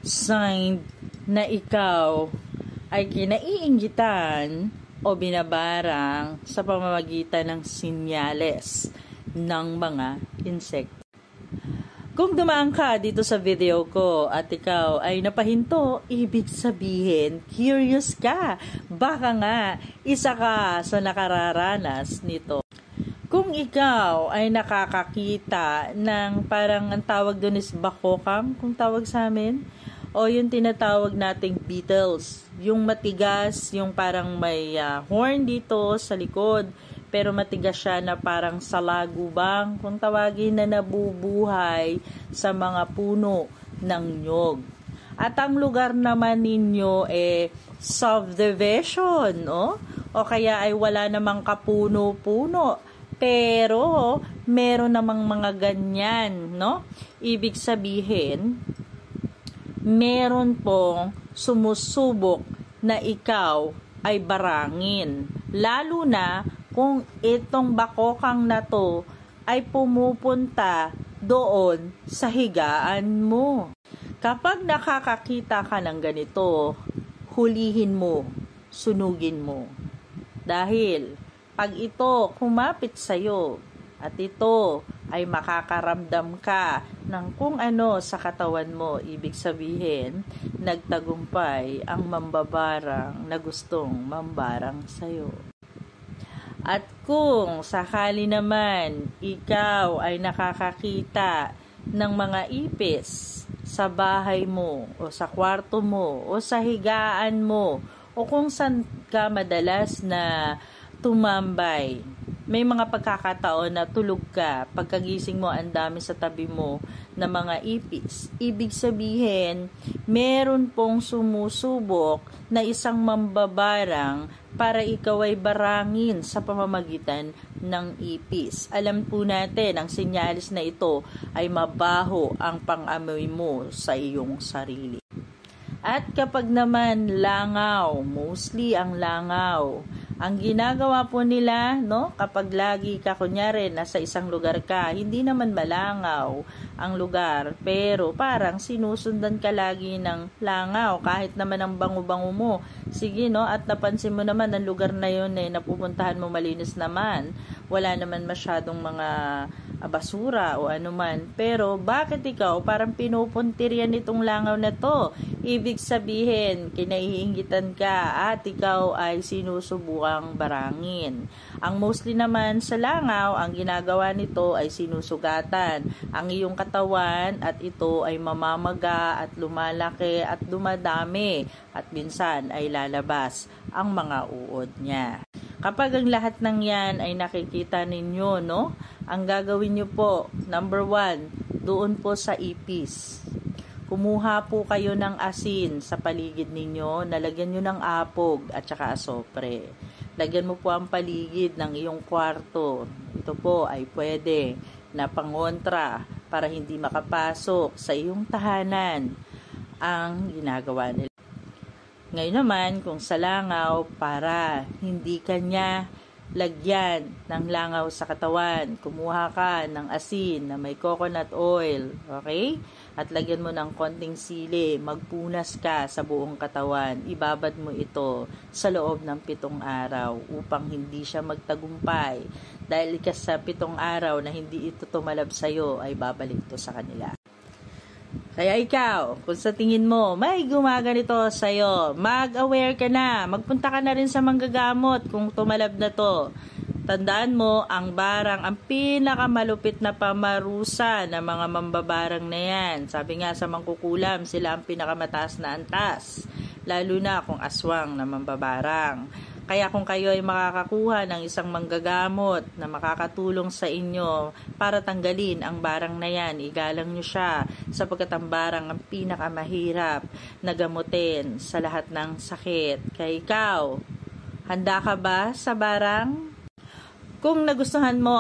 sign na ikaw ay kinaiinggitan o binabarang sa pamamagitan ng sinyales ng mga insekto. Kung dumaan ka dito sa video ko at ikaw ay napahinto, ibig sabihin, curious ka. Baka nga, isa ka sa nakararanas nito. Kung ikaw ay nakakakita ng parang ang tawag doon is bakokang, kung tawag sa amin, o yung tinatawag nating beetles, yung matigas, yung parang may horn dito sa likod, pero matigas siya na parang salagubang, kung tawagin, na nabubuhay sa mga puno ng nyog. At ang lugar naman ninyo subdivision, no? O kaya ay wala namang kapuno-puno, pero meron namang mga ganyan, no? Ibig sabihin, meron pong sumusubok na ikaw ay barangin. Lalo na kung itong bakokang na to ay pumupunta doon sa higaan mo. Kapag nakakakita ka ng ganito, hulihin mo, sunugin mo. Dahil pag ito kumapit sa'yo at ito ay makakaramdam ka ng kung ano sa katawan mo, ibig sabihin, nagtagumpay ang mambabarang na gustong mambarang sa'yo. At kung sakali naman ikaw ay nakakakita ng mga ipis sa bahay mo o sa kwarto mo o sa higaan mo o kung saan ka madalas na tumambay, may mga pagkakataon na tulog ka, pagkagising mo ang dami sa tabi mo na mga ipis. Ibig sabihin, meron pong sumusubok na isang mambabarang para ikaw ay barangin sa pamamagitan ng ipis. Alam po natin, ang sinyalis na ito ay mabaho ang pang-amoy mo sa iyong sarili. At kapag naman langaw, mostly ang langaw, ang ginagawa po nila, no, kapag lagi ka, kunyari, nasa isang lugar ka, hindi naman malangaw ang lugar, pero parang sinusundan ka lagi ng langaw, kahit naman ang bango-bango mo. Sige, no, at napansin mo naman ang lugar na yun napupuntahan mo malinis naman. Wala naman masyadong mga basura o anuman. Pero bakit ikaw parang pinupuntiryan itong langaw na to? Ibig sabihin, kinaiinggitan ka at ikaw ay sinusubukang barangin. Ang mostly naman sa langaw, ang ginagawa nito ay sinusugatan ang iyong katawan at ito ay mamamaga at lumalaki at dumadami at minsan ay lalabas ang mga uod niya. Kapag ang lahat ng yan ay nakikita ninyo, no? Ang gagawin nyo po, number 1, doon po sa ipis. Kumuha po kayo ng asin sa paligid ninyo, nalagyan nyo ng apog at saka asopre. Lagyan mo po ang paligid ng iyong kwarto. Ito po ay pwede na pangontra para hindi makapasok sa iyong tahanan ang ginagawa nila. Ngayon naman, kung sa langaw, para hindi kanya lagyan ng langaw sa katawan, kumuha ka ng asin na may coconut oil, okay? At lagyan mo ng konting sili, magpunas ka sa buong katawan, ibabad mo ito sa loob ng 7 araw upang hindi siya magtagumpay. Dahil sa 7 araw na hindi ito tumalab sa'yo, ay babalik ito sa kanila. Kaya ikaw, kung sa tingin mo may gumaganito sa'yo, mag-aware ka na, magpunta ka na rin sa manggagamot kung tumalab na to. Tandaan mo, ang barang, ang pinakamalupit na pamarusa ng mga mambabarang na yan. Sabi nga sa mangkukulam, sila ang pinakamataas na antas, lalo na kung aswang na mambabarang. Kaya kung kayo ay makakakuha ng isang manggagamot na makakatulong sa inyo para tanggalin ang barang na yan, igalang nyo siya sapagkat ang barang ang pinakamahirap na gamutin sa lahat ng sakit. Kaya ikaw, handa ka ba sa barang? Kung nagustuhan mo